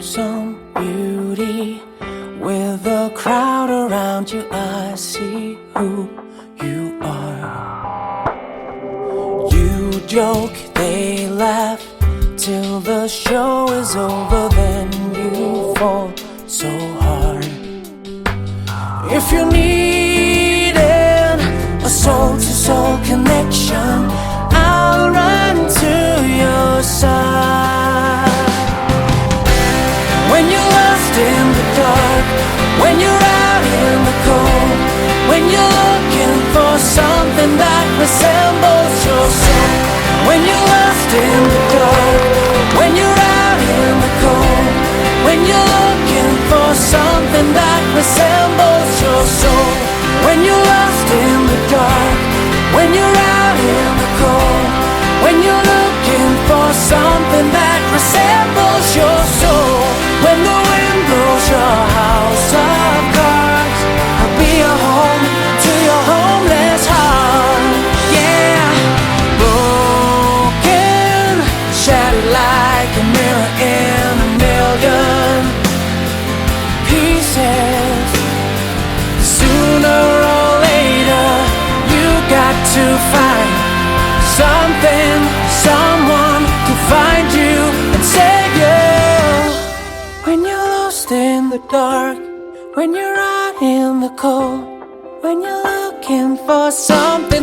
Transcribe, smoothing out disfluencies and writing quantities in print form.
some beauty. With a crowd around you, I see who you are. You joke, they laugh, till the show is over, then you fall so hard. If you're needing a soul-to-soul connection, I'll run to your side. When you're lost in the dark, when you're out in the cold, when you're looking for something that resembles your soul. When you're lost in the dark, when you're out in the cold, when you're looking for something that resembles your soul. When you're lost in the dark, when you're out in the cold, when you're looking for something that resembles your soul. When the wind blows your house of cards, I'll be your home to your homeless heart. Yeah, broken, shattered like a mirror in a million pieces. Sooner or later, you got to find something, someone to find you and save you. When you're lost in the dark, when you're out in the cold, when you're looking for something